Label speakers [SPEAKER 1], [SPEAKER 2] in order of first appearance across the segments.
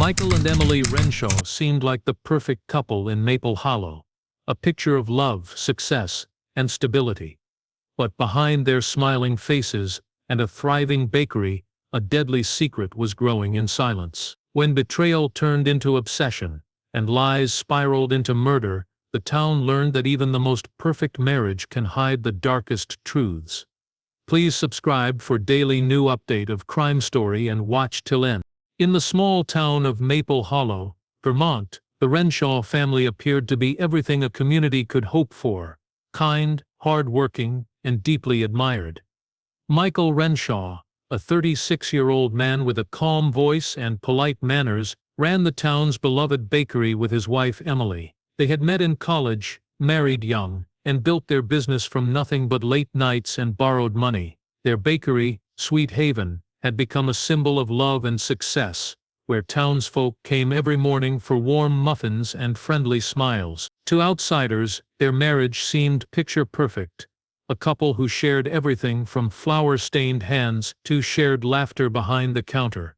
[SPEAKER 1] Michael and Emily Renshaw seemed like the perfect couple in Maple Hollow, a picture of love, success, and stability. But behind their smiling faces and a thriving bakery, a deadly secret was growing in silence. When betrayal turned into obsession, and lies spiraled into murder, the town learned that even the most perfect marriage can hide the darkest truths. Please subscribe for daily new update of Crime Story and watch till end. In the small town of Maple Hollow, Vermont, the Renshaw family appeared to be everything a community could hope for: kind, hard-working, and deeply admired. Michael Renshaw, a 36-year-old man with a calm voice and polite manners, ran the town's beloved bakery with his wife Emily. They had met in college, married young, and built their business from nothing but late nights and borrowed money. Their bakery, Sweet Haven, had become a symbol of love and success, where townsfolk came every morning for warm muffins and friendly smiles. To outsiders, their marriage seemed picture-perfect, a couple who shared everything from flour-stained hands to shared laughter behind the counter.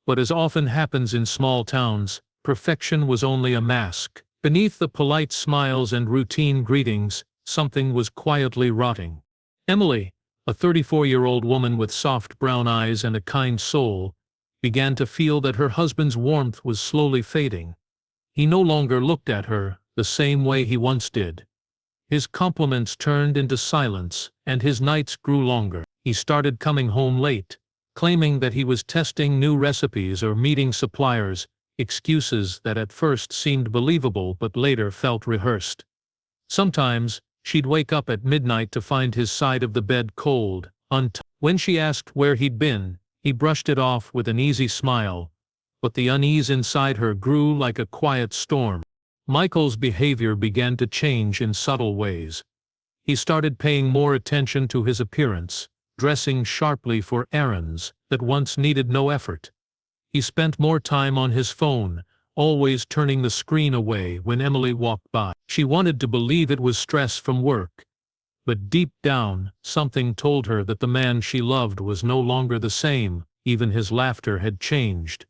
[SPEAKER 1] But as often happens in small towns, perfection was only a mask. Beneath the polite smiles and routine greetings, something was quietly rotting. Emily, a 34-year-old woman with soft brown eyes and a kind soul, began to feel that her husband's warmth was slowly fading. He no longer looked at her the same way he once did. His compliments turned into silence, and his nights grew longer. He started coming home late, claiming that he was testing new recipes or meeting suppliers, excuses that at first seemed believable but later felt rehearsed. Sometimes, she'd wake up at midnight to find his side of the bed cold, untouched. When she asked where he'd been, he brushed it off with an easy smile, but the unease inside her grew like a quiet storm. Michael's behavior began to change in subtle ways. He started paying more attention to his appearance, dressing sharply for errands that once needed no effort. He spent more time on his phone, always turning the screen away when Emily walked by. She wanted to believe it was stress from work, but deep down, something told her that the man she loved was no longer the same. Even his laughter had changed.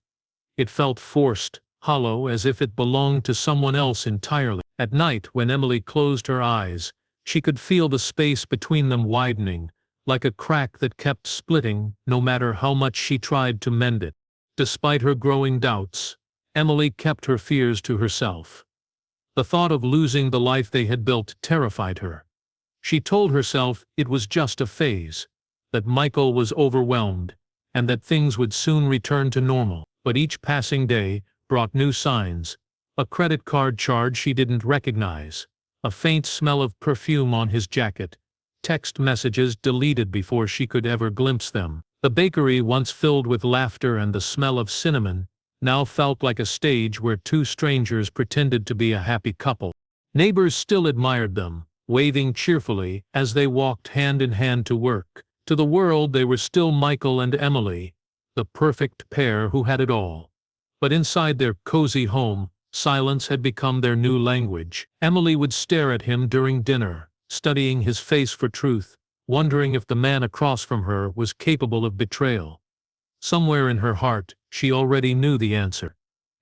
[SPEAKER 1] It felt forced, hollow, as if it belonged to someone else entirely. At night, when Emily closed her eyes, she could feel the space between them widening, like a crack that kept splitting no matter how much she tried to mend it. Despite her growing doubts, Emily kept her fears to herself. The thought of losing the life they had built terrified her. She told herself it was just a phase, that Michael was overwhelmed, and that things would soon return to normal. But each passing day brought new signs: a credit card charge she didn't recognize, a faint smell of perfume on his jacket, text messages deleted before she could ever glimpse them. The bakery, once filled with laughter and the smell of cinnamon, now felt like a stage where two strangers pretended to be a happy couple. Neighbors still admired them, waving cheerfully as they walked hand in hand to work. To the world, they were still Michael and Emily, the perfect pair who had it all. But inside their cozy home, silence had become their new language. Emily would stare at him during dinner, studying his face for truth, wondering if the man across from her was capable of betrayal. Somewhere in her heart, she already knew the answer.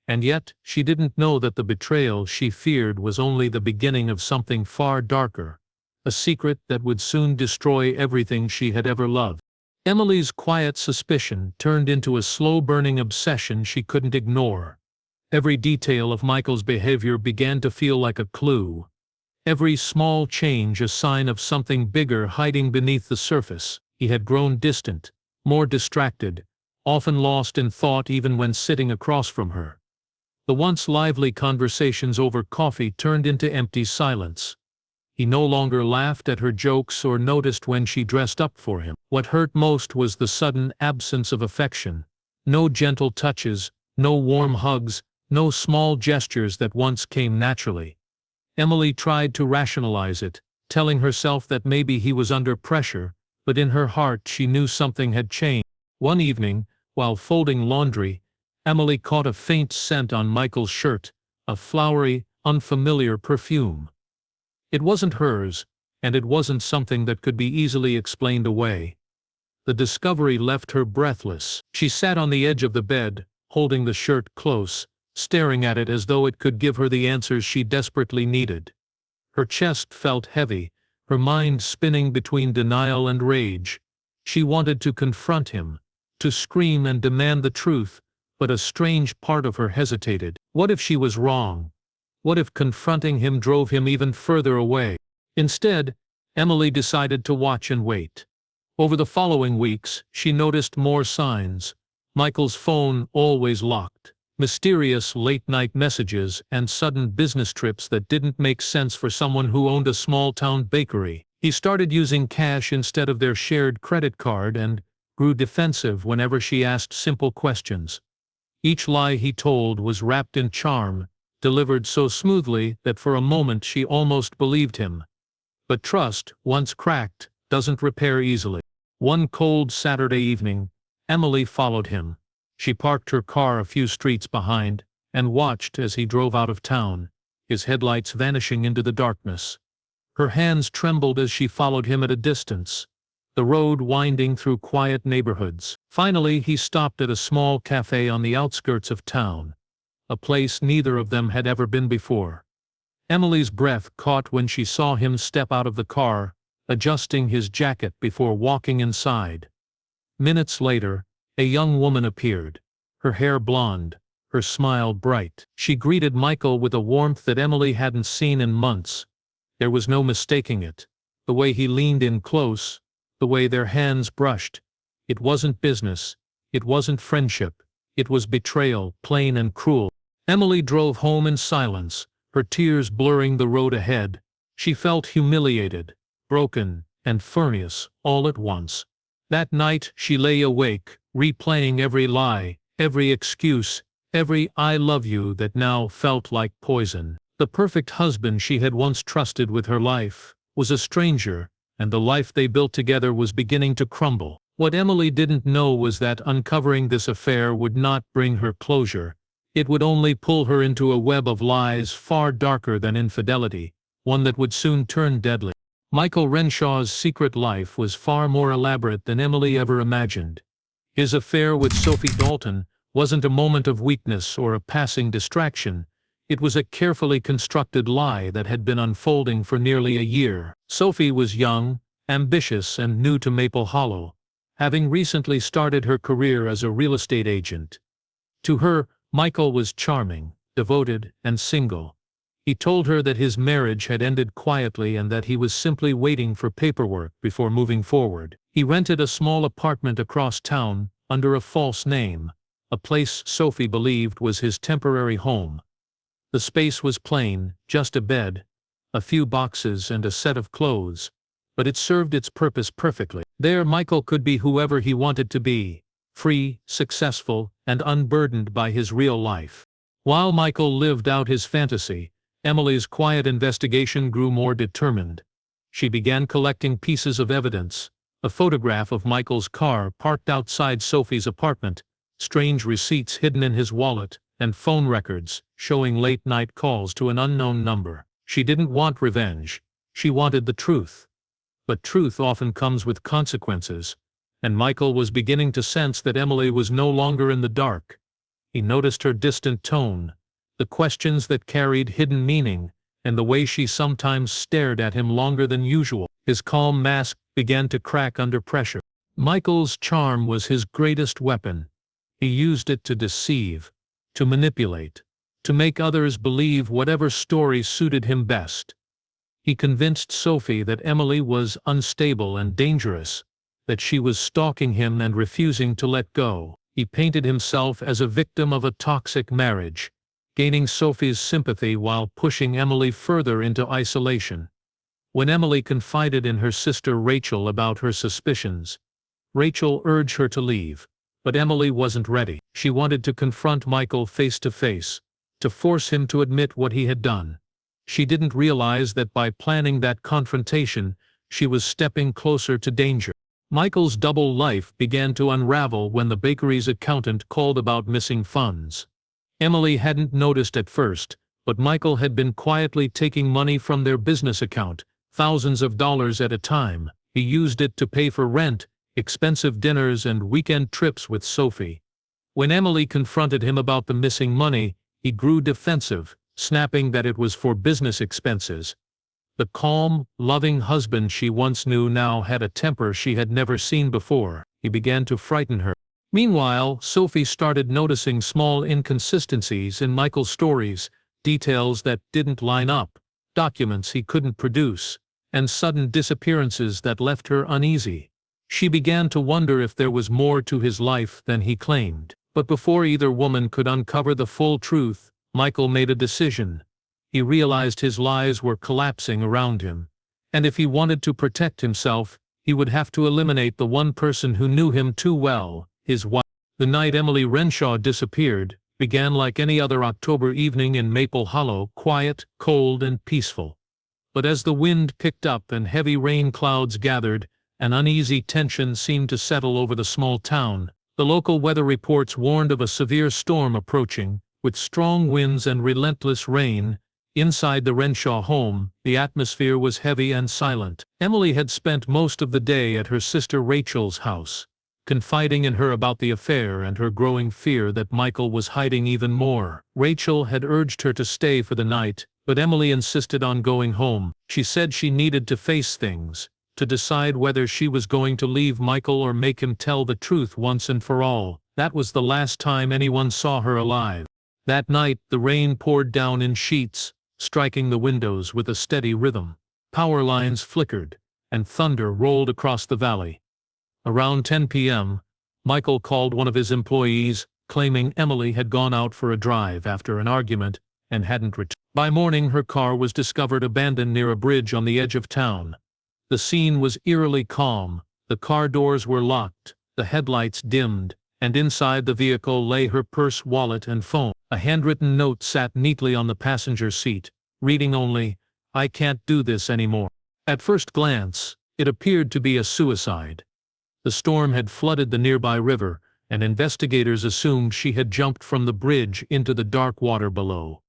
[SPEAKER 1] And yet, she didn't know that the betrayal she feared was only the beginning of something far darker, a secret that would soon destroy everything she had ever loved. Emily's quiet suspicion turned into a slow-burning obsession she couldn't ignore. Every detail of Michael's behavior began to feel like a clue. Every small change a sign of something bigger hiding beneath the surface. He had grown distant, more distracted, often lost in thought even when sitting across from her. The once lively conversations over coffee turned into empty silence. He no longer laughed at her jokes or noticed when she dressed up for him. What hurt most was the sudden absence of affection. No gentle touches, no warm hugs, no small gestures that once came naturally. Emily tried to rationalize it, telling herself that maybe he was under pressure, but in her heart she knew something had changed. One evening, while folding laundry, Emily caught a faint scent on Michael's shirt, a flowery, unfamiliar perfume. It wasn't hers, and it wasn't something that could be easily explained away. The discovery left her breathless. She sat on the edge of the bed, holding the shirt close, staring at it as though it could give her the answers she desperately needed. Her chest felt heavy, her mind spinning between denial and rage. She wanted to confront him, to scream and demand the truth, but a strange part of her hesitated. What if she was wrong? What if confronting him drove him even further away? Instead, Emily decided to watch and wait. Over the following weeks, she noticed more signs. Michael's phone always locked, mysterious late-night messages, and sudden business trips that didn't make sense for someone who owned a small-town bakery. He started using cash instead of their shared credit card and grew defensive whenever she asked simple questions. Each lie he told was wrapped in charm, delivered so smoothly that for a moment she almost believed him. But trust, once cracked, doesn't repair easily. One cold Saturday evening, Emily followed him. She parked her car a few streets behind and watched as he drove out of town, his headlights vanishing into the darkness. Her hands trembled as she followed him at a distance, the road winding through quiet neighborhoods. Finally, he stopped at a small cafe on the outskirts of town, a place neither of them had ever been before. Emily's breath caught when she saw him step out of the car, adjusting his jacket before walking inside. Minutes later, a young woman appeared, her hair blonde, her smile bright. She greeted Michael with a warmth that Emily hadn't seen in months. There was no mistaking it. The way he leaned in close, the way their hands brushed. It wasn't business. It wasn't friendship. It was betrayal, plain and cruel. Emily drove home in silence, her tears blurring the road ahead. She felt humiliated, broken, and furious all at once. That night she lay awake, replaying every lie, every excuse, every "I love you" that now felt like poison. The perfect husband she had once trusted with her life was a stranger, and the life they built together was beginning to crumble. What Emily didn't know was that uncovering this affair would not bring her closure. It would only pull her into a web of lies far darker than infidelity, one that would soon turn deadly. Michael Renshaw's secret life was far more elaborate than Emily ever imagined. His affair with Sophie Dalton wasn't a moment of weakness or a passing distraction. It was a carefully constructed lie that had been unfolding for nearly a year. Sophie was young, ambitious, and new to Maple Hollow, having recently started her career as a real estate agent. To her, Michael was charming, devoted, and single. He told her that his marriage had ended quietly and that he was simply waiting for paperwork before moving forward. He rented a small apartment across town under a false name, a place Sophie believed was his temporary home. The space was plain, just a bed, a few boxes, and a set of clothes, but it served its purpose perfectly. There Michael could be whoever he wanted to be, free, successful, and unburdened by his real life. While Michael lived out his fantasy, Emily's quiet investigation grew more determined. She began collecting pieces of evidence, a photograph of Michael's car parked outside Sophie's apartment, strange receipts hidden in his wallet, and phone records showing late-night calls to an unknown number. She didn't want revenge. She wanted the truth. But truth often comes with consequences, and Michael was beginning to sense that Emily was no longer in the dark. He noticed her distant tone, the questions that carried hidden meaning, and the way she sometimes stared at him longer than usual. His calm mask began to crack under pressure. Michael's charm was his greatest weapon. He used it to deceive, to manipulate, to make others believe whatever story suited him best. He convinced Sophie that Emily was unstable and dangerous, that she was stalking him and refusing to let go. He painted himself as a victim of a toxic marriage, gaining Sophie's sympathy while pushing Emily further into isolation. When Emily confided in her sister Rachel about her suspicions, Rachel urged her to leave, but Emily wasn't ready. She wanted to confront Michael face to face, to force him to admit what he had done. She didn't realize that by planning that confrontation, she was stepping closer to danger. Michael's double life began to unravel when the bakery's accountant called about missing funds. Emily hadn't noticed at first, but Michael had been quietly taking money from their business account, thousands of dollars at a time. He used it to pay for rent, expensive dinners, and weekend trips with Sophie. When Emily confronted him about the missing money, he grew defensive, snapping that it was for business expenses. The calm, loving husband she once knew now had a temper she had never seen before. He began to frighten her. Meanwhile, Sophie started noticing small inconsistencies in Michael's stories, details that didn't line up, documents he couldn't produce, and sudden disappearances that left her uneasy. She began to wonder if there was more to his life than he claimed. But before either woman could uncover the full truth, Michael made a decision. He realized his lies were collapsing around him, and if he wanted to protect himself, he would have to eliminate the one person who knew him too well, his wife. The night Emily Renshaw disappeared began like any other October evening in Maple Hollow, quiet, cold, and peaceful. But as the wind picked up and heavy rain clouds gathered, an uneasy tension seemed to settle over the small town. The local weather reports warned of a severe storm approaching, with strong winds and relentless rain. Inside the Renshaw home, the atmosphere was heavy and silent. Emily had spent most of the day at her sister Rachel's house, confiding in her about the affair and her growing fear that Michael was hiding even more. Rachel had urged her to stay for the night, but Emily insisted on going home. She said she needed to face things, to decide whether she was going to leave Michael or make him tell the truth once and for all. That was the last time anyone saw her alive. That night, the rain poured down in sheets, striking the windows with a steady rhythm. Power lines flickered, and thunder rolled across the valley. Around 10 p.m., Michael called one of his employees, claiming Emily had gone out for a drive after an argument and hadn't returned. By morning, her car was discovered abandoned near a bridge on the edge of town. The scene was eerily calm. The car doors were locked, the headlights dimmed, and inside the vehicle lay her purse, wallet, and phone. A handwritten note sat neatly on the passenger seat, reading only, "I can't do this anymore." At first glance, it appeared to be a suicide. The storm had flooded the nearby river, and investigators assumed she had jumped from the bridge into the dark water below.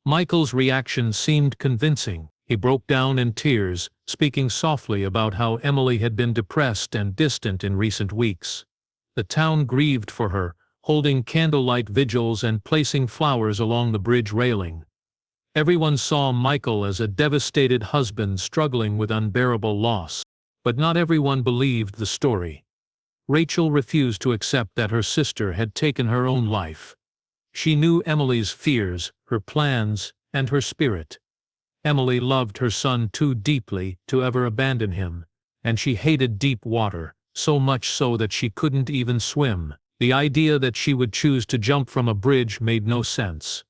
[SPEAKER 1] Michael's reaction seemed convincing. He broke down in tears, speaking softly about how Emily had been depressed and distant in recent weeks. The town grieved for her, holding candlelight vigils and placing flowers along the bridge railing. Everyone saw Michael as a devastated husband struggling with unbearable loss. But not everyone believed the story. Rachel refused to accept that her sister had taken her own life. She knew Emily's fears, her plans, and her spirit. Emily loved her son too deeply to ever abandon him, and she hated deep water, so much so that she couldn't even swim. The idea that she would choose to jump from a bridge made no sense.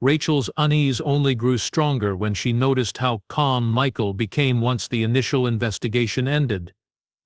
[SPEAKER 1] Rachel's unease only grew stronger when she noticed how calm Michael became once the initial investigation ended.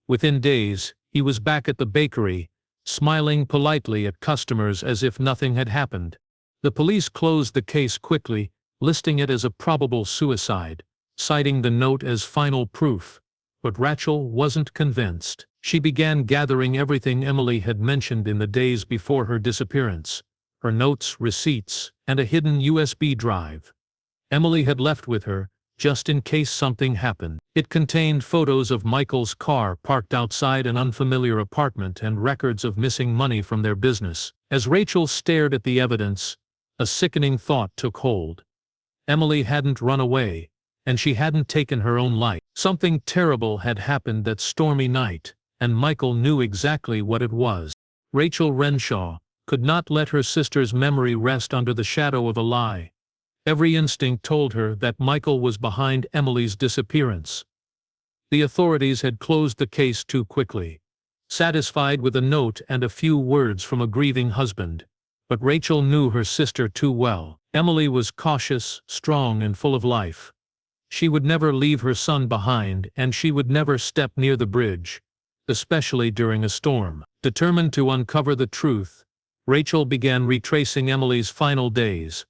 [SPEAKER 1] Within days, he was back at the bakery, smiling politely at customers as if nothing had happened. The police closed the case quickly, listing it as a probable suicide, citing the note as final proof. But Rachel wasn't convinced. She began gathering everything Emily had mentioned in the days before her disappearance: her notes, receipts, and a hidden USB drive Emily had left with her, just in case something happened. It contained photos of Michael's car parked outside an unfamiliar apartment and records of missing money from their business. As Rachel stared at the evidence, a sickening thought took hold. Emily hadn't run away, and she hadn't taken her own life. Something terrible had happened that stormy night, and Michael knew exactly what it was. Rachel Renshaw could not let her sister's memory rest under the shadow of a lie. Every instinct told her that Michael was behind Emily's disappearance. The authorities had closed the case too quickly, satisfied with a note and a few words from a grieving husband. But Rachel knew her sister too well. Emily was cautious, strong, and full of life. She would never leave her son behind, and she would never step near the bridge, especially during a storm. Determined to uncover the truth, Rachel began retracing Emily's final days,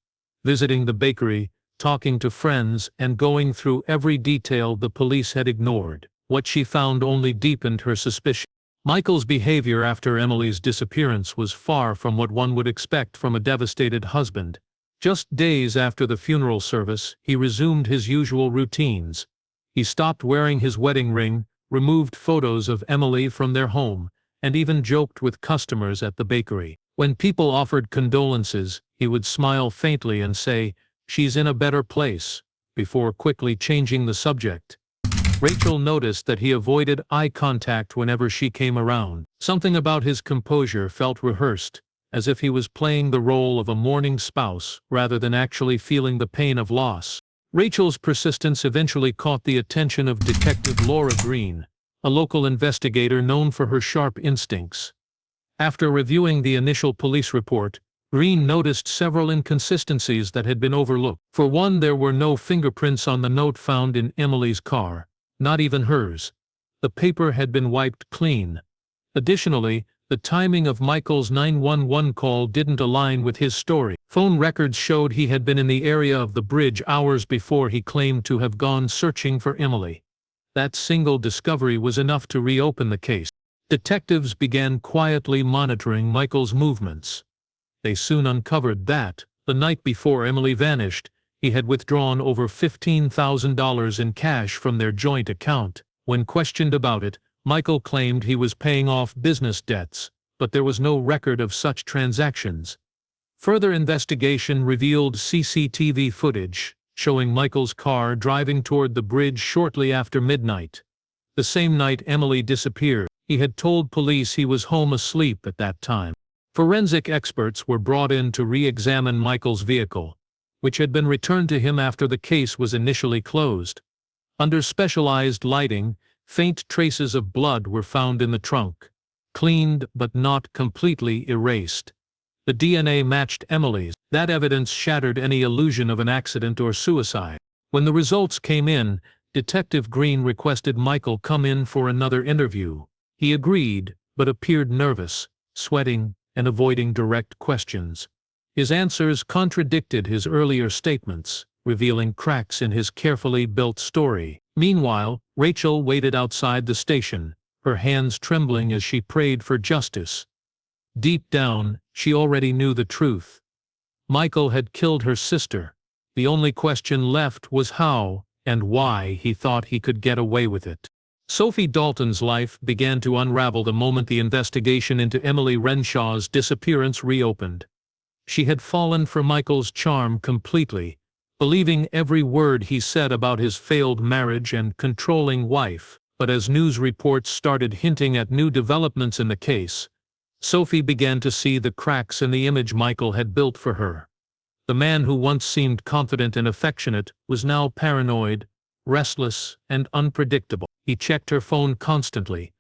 [SPEAKER 1] visiting the bakery, talking to friends, and going through every detail the police had ignored. What she found only deepened her suspicion. Michael's behavior after Emily's disappearance was far from what one would expect from a devastated husband. Just days after the funeral service, he resumed his usual routines. He stopped wearing his wedding ring, removed photos of Emily from their home, and even joked with customers at the bakery. When people offered condolences, he would smile faintly and say, "She's in a better place," before quickly changing the subject. Rachel noticed that he avoided eye contact whenever she came around. Something about his composure felt rehearsed, as if he was playing the role of a mourning spouse rather than actually feeling the pain of loss. Rachel's persistence eventually caught the attention of Detective Laura Greene, a local investigator known for her sharp instincts. After reviewing the initial police report, Greene noticed several inconsistencies that had been overlooked. For one, there were no fingerprints on the note found in Emily's car, not even hers. The paper had been wiped clean. Additionally, the timing of Michael's 911 call didn't align with his story. Phone records showed he had been in the area of the bridge hours before he claimed to have gone searching for Emily. That single discovery was enough to reopen the case. Detectives began quietly monitoring Michael's movements. They soon uncovered that, the night before Emily vanished, he had withdrawn over $15,000 in cash from their joint account. When questioned about it, Michael claimed he was paying off business debts, but there was no record of such transactions. Further investigation revealed CCTV footage showing Michael's car driving toward the bridge shortly after midnight. The same night Emily disappeared, he had told police he was home asleep at that time. Forensic experts were brought in to re-examine Michael's vehicle, which had been returned to him after the case was initially closed. Under specialized lighting, faint traces of blood were found in the trunk, cleaned but not completely erased. The DNA matched Emily's. That evidence shattered any illusion of an accident or suicide. When the results came in, Detective Greene requested Michael come in for another interview. He agreed, but appeared nervous, sweating, and avoiding direct questions. His answers contradicted his earlier statements, revealing cracks in his carefully built story. Meanwhile, Rachel waited outside the station, her hands trembling as she prayed for justice. Deep down, she already knew the truth. Michael had killed her sister. The only question left was how and why he thought he could get away with it. Sophie Dalton's life began to unravel the moment the investigation into Emily Renshaw's disappearance reopened. She had fallen for Michael's charm completely, believing every word he said about his failed marriage and controlling wife. But as news reports started hinting at new developments in the case, Sophie began to see the cracks in the image Michael had built for her. The man who once seemed confident and affectionate was now paranoid, restless, and unpredictable. He checked her phone constantly,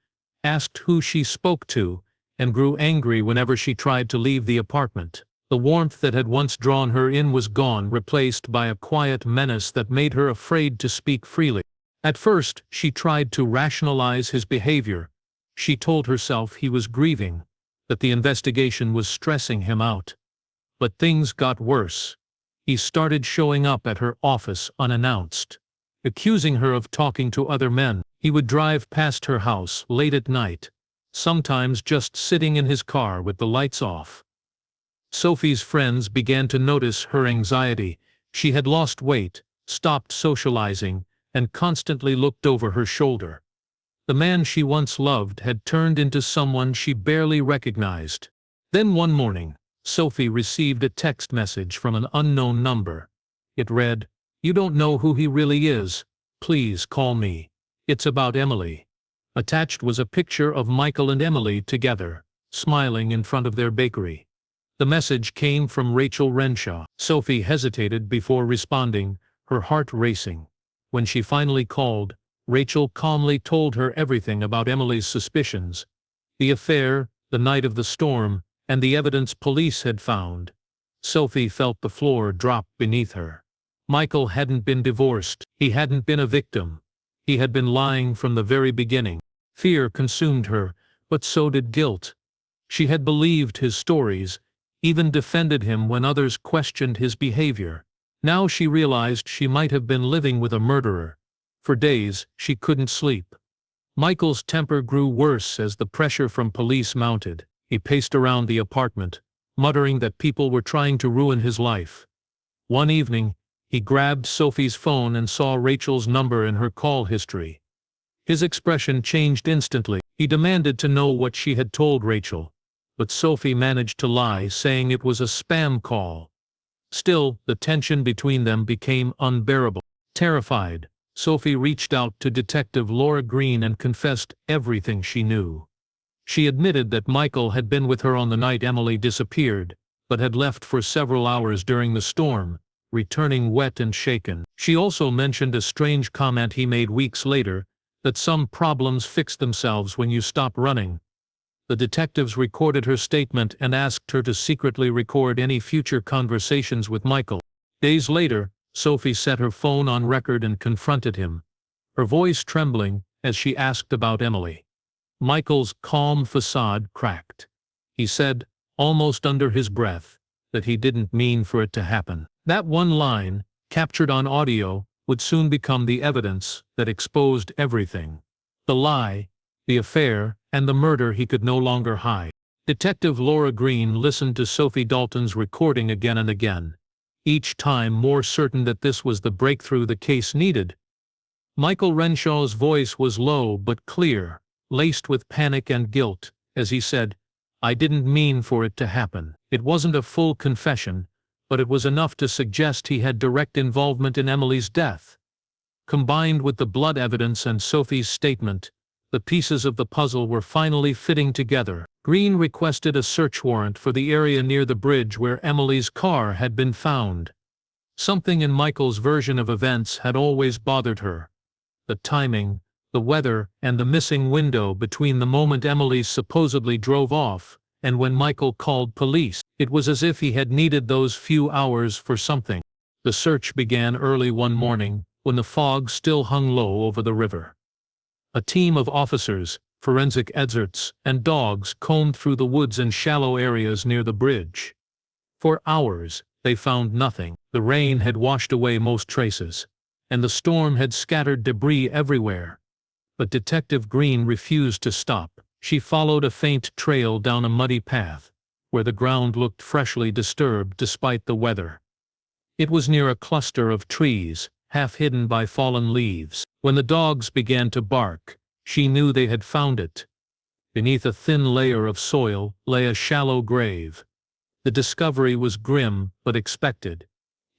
[SPEAKER 1] asked who she spoke to, and grew angry whenever she tried to leave the apartment. The warmth that had once drawn her in was gone, replaced by a quiet menace that made her afraid to speak freely. At first, she tried to rationalize his behavior. She told herself he was grieving, that the investigation was stressing him out. But things got worse. He started showing up at her office unannounced, accusing her of talking to other men. He would drive past her house late at night, sometimes just sitting in his car with the lights off. Sophie's friends began to notice her anxiety. She had lost weight, stopped socializing, and constantly looked over her shoulder. The man she once loved had turned into someone she barely recognized. Then one morning, Sophie received a text message from an unknown number. It read, "You don't know who he really is. Please call me. It's about Emily." Attached was a picture of Michael and Emily together, smiling in front of their bakery. The message came from Rachel Renshaw. Sophie hesitated before responding, her heart racing. When she finally called, Rachel calmly told her everything about Emily's suspicions, the affair, the night of the storm, and the evidence police had found. Sophie felt the floor drop beneath her. Michael hadn't been divorced. He hadn't been a victim. He had been lying from the very beginning. Fear consumed her, but so did guilt. She had believed his stories, even defended him when others questioned his behavior. Now she realized she might have been living with a murderer. For days, she couldn't sleep. Michael's temper grew worse as the pressure from police mounted. He paced around the apartment, muttering that people were trying to ruin his life. One evening, he grabbed Sophie's phone and saw Rachel's number in her call history. His expression changed instantly. He demanded to know what she had told Rachel. but Sophie managed to lie, saying it was a spam call. Still, the tension between them became unbearable. Terrified, Sophie reached out to Detective Laura Greene and confessed everything she knew. She admitted that Michael had been with her on the night Emily disappeared, but had left for several hours during the storm, returning wet and shaken. She also mentioned a strange comment he made weeks later, that some problems fix themselves when you stop running. The detectives recorded her statement and asked her to secretly record any future conversations with Michael. Days later, Sophie set her phone on record and confronted him, her voice trembling as she asked about Emily. Michael's calm facade cracked. He said, almost under his breath, that he didn't mean for it to happen. That one line, captured on audio, would soon become the evidence that exposed everything. The lie, the affair, and the murder he could no longer hide. Detective Laura Greene listened to Sophie Dalton's recording again and again, each time more certain that this was the breakthrough the case needed. Michael Renshaw's voice was low but clear, laced with panic and guilt, as he said, "I didn't mean for it to happen." It wasn't a full confession, but it was enough to suggest he had direct involvement in Emily's death. Combined with the blood evidence and Sophie's statement, the pieces of the puzzle were finally fitting together. Greene requested a search warrant for the area near the bridge where Emily's car had been found. Something in Michael's version of events had always bothered her. The timing, the weather, and the missing window between the moment Emily supposedly drove off and when Michael called police. It was as if he had needed those few hours for something. The search began early one morning, when the fog still hung low over the river. A team of officers, forensic experts, and dogs combed through the woods and shallow areas near the bridge. For hours, they found nothing. The rain had washed away most traces, and the storm had scattered debris everywhere. But Detective Greene refused to stop. She followed a faint trail down a muddy path, where the ground looked freshly disturbed despite the weather. It was near a cluster of trees, half hidden by fallen leaves. When the dogs began to bark, she knew they had found it. Beneath a thin layer of soil lay a shallow grave. The discovery was grim but expected.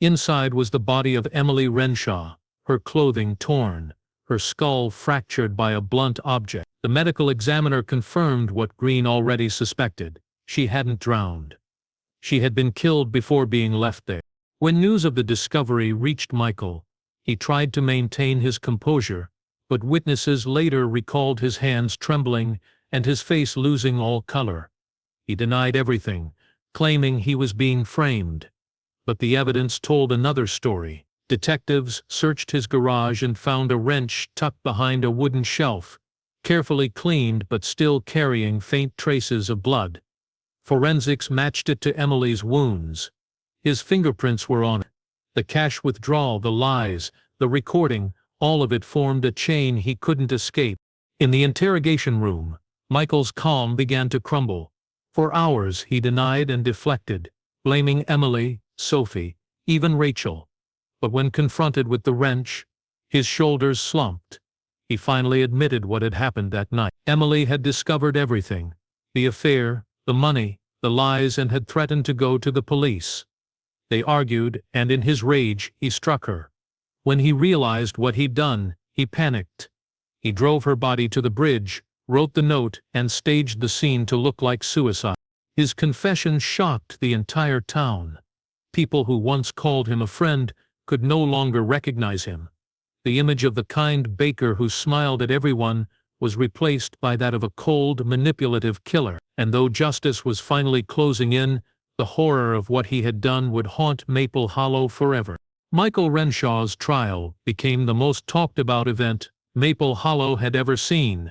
[SPEAKER 1] Inside was the body of Emily Renshaw, her clothing torn, her skull fractured by a blunt object. The medical examiner confirmed what Greene already suspected. She hadn't drowned. She had been killed before being left there. When news of the discovery reached Michael, he tried to maintain his composure, but witnesses later recalled his hands trembling and his face losing all color. He denied everything, claiming he was being framed. But the evidence told another story. Detectives searched his garage and found a wrench tucked behind a wooden shelf, carefully cleaned but still carrying faint traces of blood. Forensics matched it to Emily's wounds. His fingerprints were on it. The cash withdrawal, the lies, the recording, all of it formed a chain he couldn't escape. In the interrogation room, Michael's calm began to crumble. For hours he denied and deflected, blaming Emily, Sophie, even Rachel. But when confronted with the wrench, his shoulders slumped. He finally admitted what had happened that night. Emily had discovered everything: the affair, the money, the lies, and had threatened to go to the police. They argued, and in his rage, he struck her. When he realized what he'd done, he panicked. He drove her body to the bridge, wrote the note, and staged the scene to look like suicide. His confession shocked the entire town. People who once called him a friend could no longer recognize him. The image of the kind baker who smiled at everyone was replaced by that of a cold, manipulative killer. And though justice was finally closing in, the horror of what he had done would haunt Maple Hollow forever. Michael Renshaw's trial became the most talked-about event Maple Hollow had ever seen.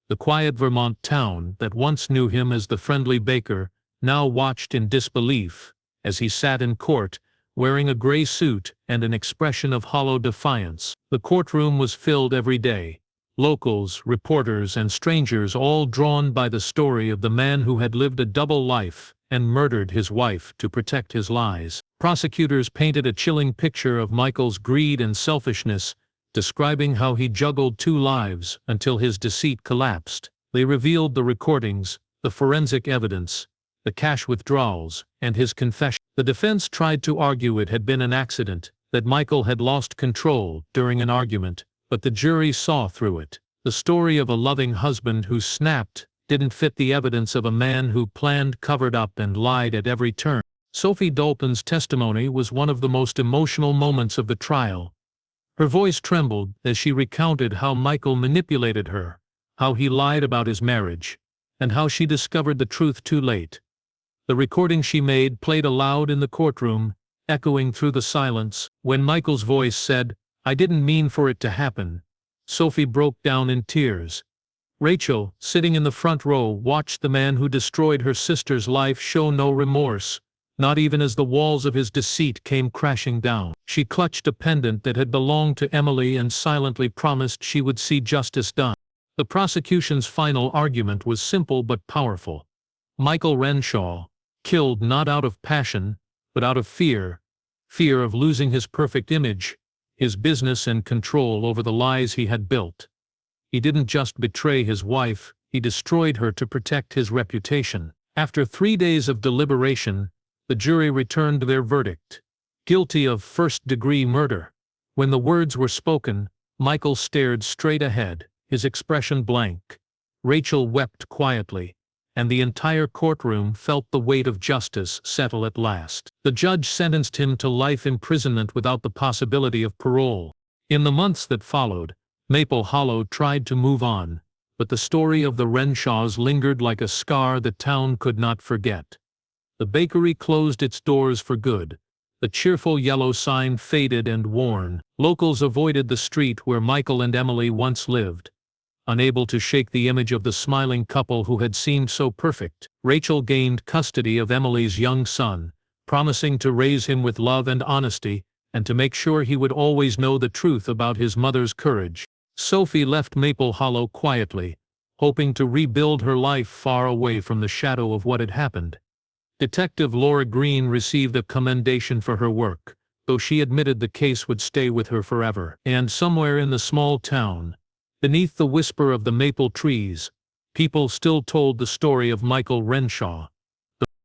[SPEAKER 1] The quiet Vermont town that once knew him as the friendly baker now watched in disbelief as he sat in court, wearing a gray suit and an expression of hollow defiance. The courtroom was filled every day. Locals, reporters, and strangers, all drawn by the story of the man who had lived a double life and murdered his wife to protect his lies. Prosecutors painted a chilling picture of Michael's greed and selfishness, describing how he juggled two lives until his deceit collapsed. They revealed the recordings, the forensic evidence, the cash withdrawals, and his confession. The defense tried to argue it had been an accident, that Michael had lost control during an argument, but the jury saw through it. The story of a loving husband who snapped didn't fit the evidence of a man who planned, covered up, and lied at every turn. Sophie Dalton's testimony was one of the most emotional moments of the trial. Her voice trembled as she recounted how Michael manipulated her, how he lied about his marriage, and how she discovered the truth too late. The recording she made played aloud in the courtroom, echoing through the silence. When Michael's voice said, "I didn't mean for it to happen," Sophie broke down in tears. Rachel, sitting in the front row, watched the man who destroyed her sister's life show no remorse, not even as the walls of his deceit came crashing down. She clutched a pendant that had belonged to Emily and silently promised she would see justice done. The prosecution's final argument was simple but powerful. Michael Renshaw, killed not out of passion, but out of fear of losing his perfect image, his business, and control over the lies he had built. He didn't just betray his wife, he destroyed her to protect his reputation. After 3 days of deliberation, the jury returned their verdict: guilty of first-degree murder. When the words were spoken, Michael stared straight ahead, his expression blank. Rachel wept quietly, and the entire courtroom felt the weight of justice settle at last. The judge sentenced him to life imprisonment without the possibility of parole. In the months that followed, Maple Hollow tried to move on, but the story of the Renshaws lingered like a scar the town could not forget. The bakery closed its doors for good. The cheerful yellow sign faded and worn. Locals avoided the street where Michael and Emily once lived. Unable to shake the image of the smiling couple who had seemed so perfect, Rachel gained custody of Emily's young son, promising to raise him with love and honesty, and to make sure he would always know the truth about his mother's courage. Sophie left Maple Hollow quietly, hoping to rebuild her life far away from the shadow of what had happened. Detective Laura Greene received a commendation for her work, though she admitted the case would stay with her forever. And somewhere in the small town, beneath the whisper of the maple trees, people still told the story of Michael Renshaw,